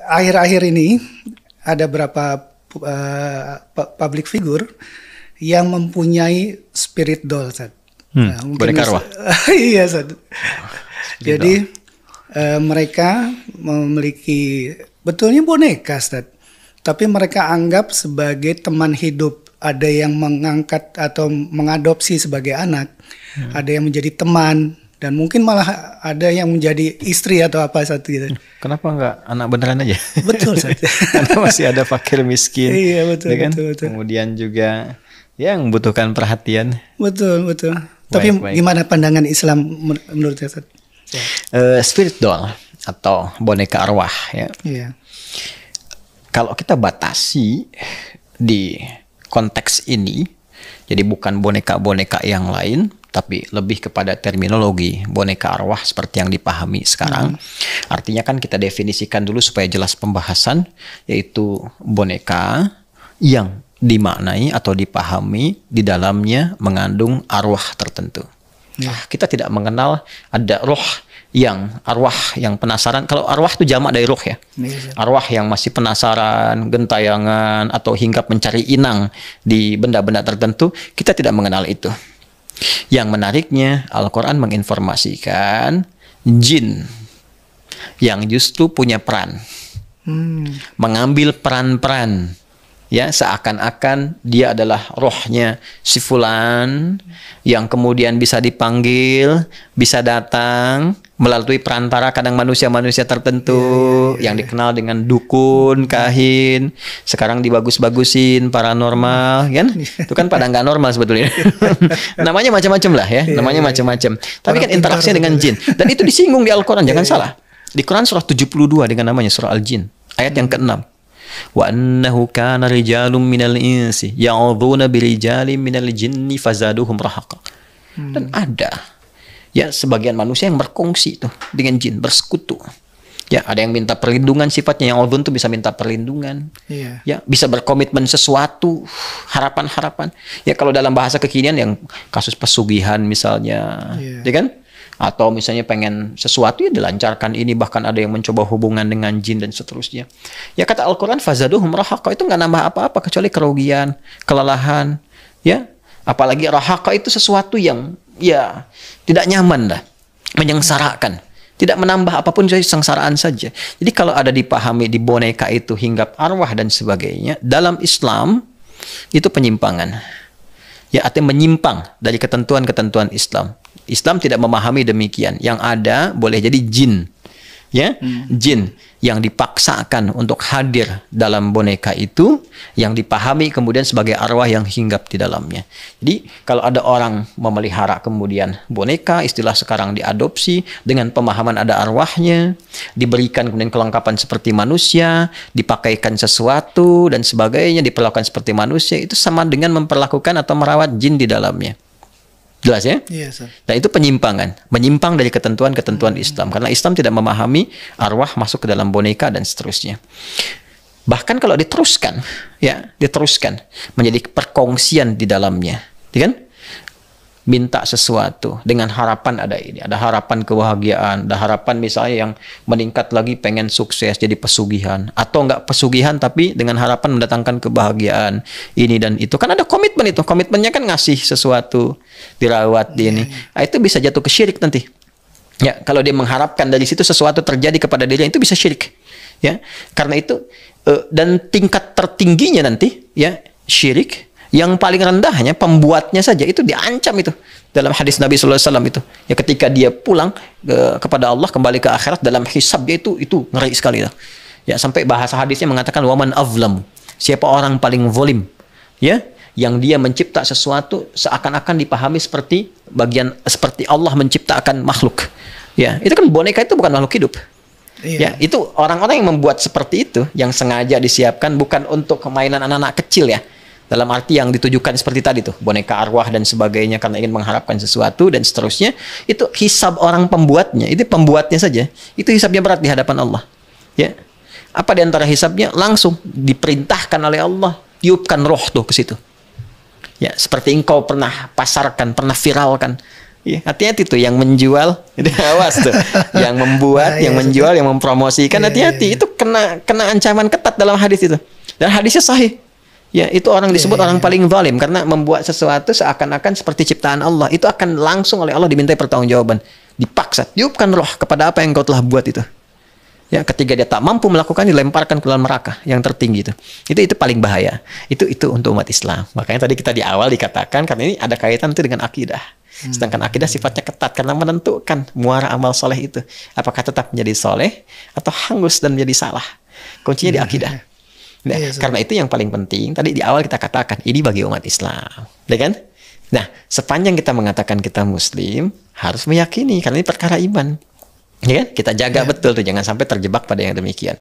akhir-akhir ini ada beberapa public figure yang mempunyai spirit doll, Ustaz. Boneka arwah. Iya, Ustaz. Jadi mereka memiliki betulnya boneka, Ustaz. Tapi mereka anggap sebagai teman hidup. Ada yang mengangkat atau mengadopsi sebagai anak, ada yang menjadi teman, dan mungkin malah ada yang menjadi istri atau apa satu gitu. Kenapa nggak anak beneran aja? Betul, Ustaz. Karena masih ada fakir miskin. Iya, betul, ya kan? betul. Kemudian juga yang membutuhkan perhatian. Betul. Tapi gimana pandangan Islam menurut Ustaz? Spirit doll atau boneka arwah, ya. Iya. Kalau kita batasi di konteks ini, jadi bukan boneka-boneka yang lain, tapi lebih kepada terminologi boneka arwah seperti yang dipahami sekarang. Artinya kan kita definisikan dulu supaya jelas pembahasan, yaitu boneka yang dimaknai atau dipahami di dalamnya mengandung arwah tertentu. Kita tidak mengenal ada arwah yang penasaran. Kalau arwah itu jamak dari ruh, ya. Arwah yang masih penasaran, gentayangan, atau hinggap mencari inang di benda-benda tertentu, kita tidak mengenal itu. Yang menariknya, Al-Quran menginformasikan jin yang justru punya peran, mengambil peran-peran, ya, seakan-akan dia adalah rohnya si fulan yang kemudian bisa dipanggil, bisa datang melalui perantara kadang manusia-manusia tertentu yang dikenal dengan dukun, kahin. Sekarang dibagus-bagusin, paranormal, kan? Itu kan pada nggak normal sebetulnya. Namanya macam-macam lah, ya. Namanya macam-macam. Tapi kan interaksinya dengan jin. Dan itu disinggung di Al-Quran, jangan salah. Di Quran surah 72 dengan namanya surah Al-Jin, ayat yang ke-6. Wa annahu kana rijalun minal insi ya'udzuuna birijalin minal jinni fazaduhum rahaqa. Dan ada, ya, sebagian manusia yang berkongsi tuh dengan jin, bersekutu. Ya, ada yang minta perlindungan, sifatnya yang ya'udzun tuh bisa minta perlindungan. Ya, bisa berkomitmen sesuatu, harapan-harapan. Ya, kalau dalam bahasa kekinian yang kasus pesugihan misalnya, ya kan? Atau misalnya pengen sesuatu, ya dilancarkan ini, bahkan ada yang mencoba hubungan dengan jin dan seterusnya. Ya, kata Al-Quran fazaduhum rahaqa, itu nggak nambah apa-apa kecuali kerugian, kelelahan, ya. Apalagi rahaqa itu sesuatu yang, ya, tidak nyaman lah, menyengsarakan, tidak menambah apapun, jadi sengsaraan saja. Jadi kalau ada dipahami di boneka itu hinggap arwah dan sebagainya, dalam Islam itu penyimpangan. Ya, artinya menyimpang dari ketentuan-ketentuan Islam. Islam tidak memahami demikian. Yang ada boleh jadi jin, ya, jin yang dipaksakan untuk hadir dalam boneka itu, yang dipahami kemudian sebagai arwah yang hinggap di dalamnya. Jadi kalau ada orang memelihara kemudian boneka, istilah sekarang diadopsi dengan pemahaman ada arwahnya, diberikan kemudian kelengkapan seperti manusia, dipakaikan sesuatu dan sebagainya, diperlakukan seperti manusia, itu sama dengan memperlakukan atau merawat jin di dalamnya. Jelas, ya? Nah, itu penyimpangan, menyimpang dari ketentuan-ketentuan Islam, karena Islam tidak memahami arwah masuk ke dalam boneka dan seterusnya. Bahkan kalau diteruskan, ya, diteruskan menjadi perkongsian di dalamnya, ya kan? Minta sesuatu dengan harapan ada ini, ada harapan kebahagiaan, ada harapan misalnya yang meningkat lagi, pengen sukses jadi pesugihan, atau enggak pesugihan tapi dengan harapan mendatangkan kebahagiaan ini dan itu, kan ada komitmen itu, komitmennya kan ngasih sesuatu, dirawat di ini. Nah, itu bisa jatuh ke syirik nanti. Ya, kalau dia mengharapkan dari situ sesuatu terjadi kepada dirinya, itu bisa syirik. Ya, karena itu dan tingkat tertingginya nanti, ya, syirik. Yang paling rendahnya pembuatnya saja itu diancam itu dalam hadis Nabi SAW itu. Ya, ketika dia pulang kepada Allah, kembali ke akhirat, dalam hisab dia itu ngeri sekali. Ya, sampai bahasa hadisnya mengatakan waman azlam, siapa orang paling zalim, ya, yang dia mencipta sesuatu seakan-akan dipahami seperti seperti Allah menciptakan makhluk. Ya, itu kan boneka itu bukan makhluk hidup. Ya, itu orang-orang yang membuat seperti itu, yang sengaja disiapkan bukan untuk mainan anak-anak kecil, ya. Dalam arti yang ditujukan seperti tadi tuh, boneka arwah dan sebagainya karena ingin mengharapkan sesuatu dan seterusnya, itu hisab orang pembuatnya, itu pembuatnya saja, itu hisabnya berat di hadapan Allah. Ya, apa di antara hisabnya? Langsung diperintahkan oleh Allah, tiupkan roh tuh ke situ. Ya, seperti engkau pernah pasarkan, pernah viralkan, Ya, hati-hati tuh yang menjual, awas tuh, yang membuat, yang menjual, yang mempromosikan, hati-hati. Itu kena ancaman ketat dalam hadis itu. Dan hadisnya sahih. Ya, itu orang disebut orang paling zalim karena membuat sesuatu seakan-akan seperti ciptaan Allah. Itu akan langsung oleh Allah dimintai pertanggungjawaban. Dipaksa, tiupkan roh kepada apa yang kau telah buat itu. Ya, ketika dia tak mampu melakukan, dilemparkan ke dalam neraka yang tertinggi itu. Itu paling bahaya. Itu untuk umat Islam. Makanya tadi kita di awal dikatakan karena ini ada kaitan itu dengan akidah. Sedangkan akidah sifatnya ketat karena menentukan muara amal soleh itu. Apakah tetap menjadi soleh atau hangus dan menjadi salah. Kuncinya di akidah. Nah, karena itu yang paling penting. Tadi di awal kita katakan ini bagi umat Islam, ya kan? Nah, sepanjang kita mengatakan kita Muslim harus meyakini karena ini perkara iman. Ya kan? Kita jaga betul tuh, jangan sampai terjebak pada yang demikian.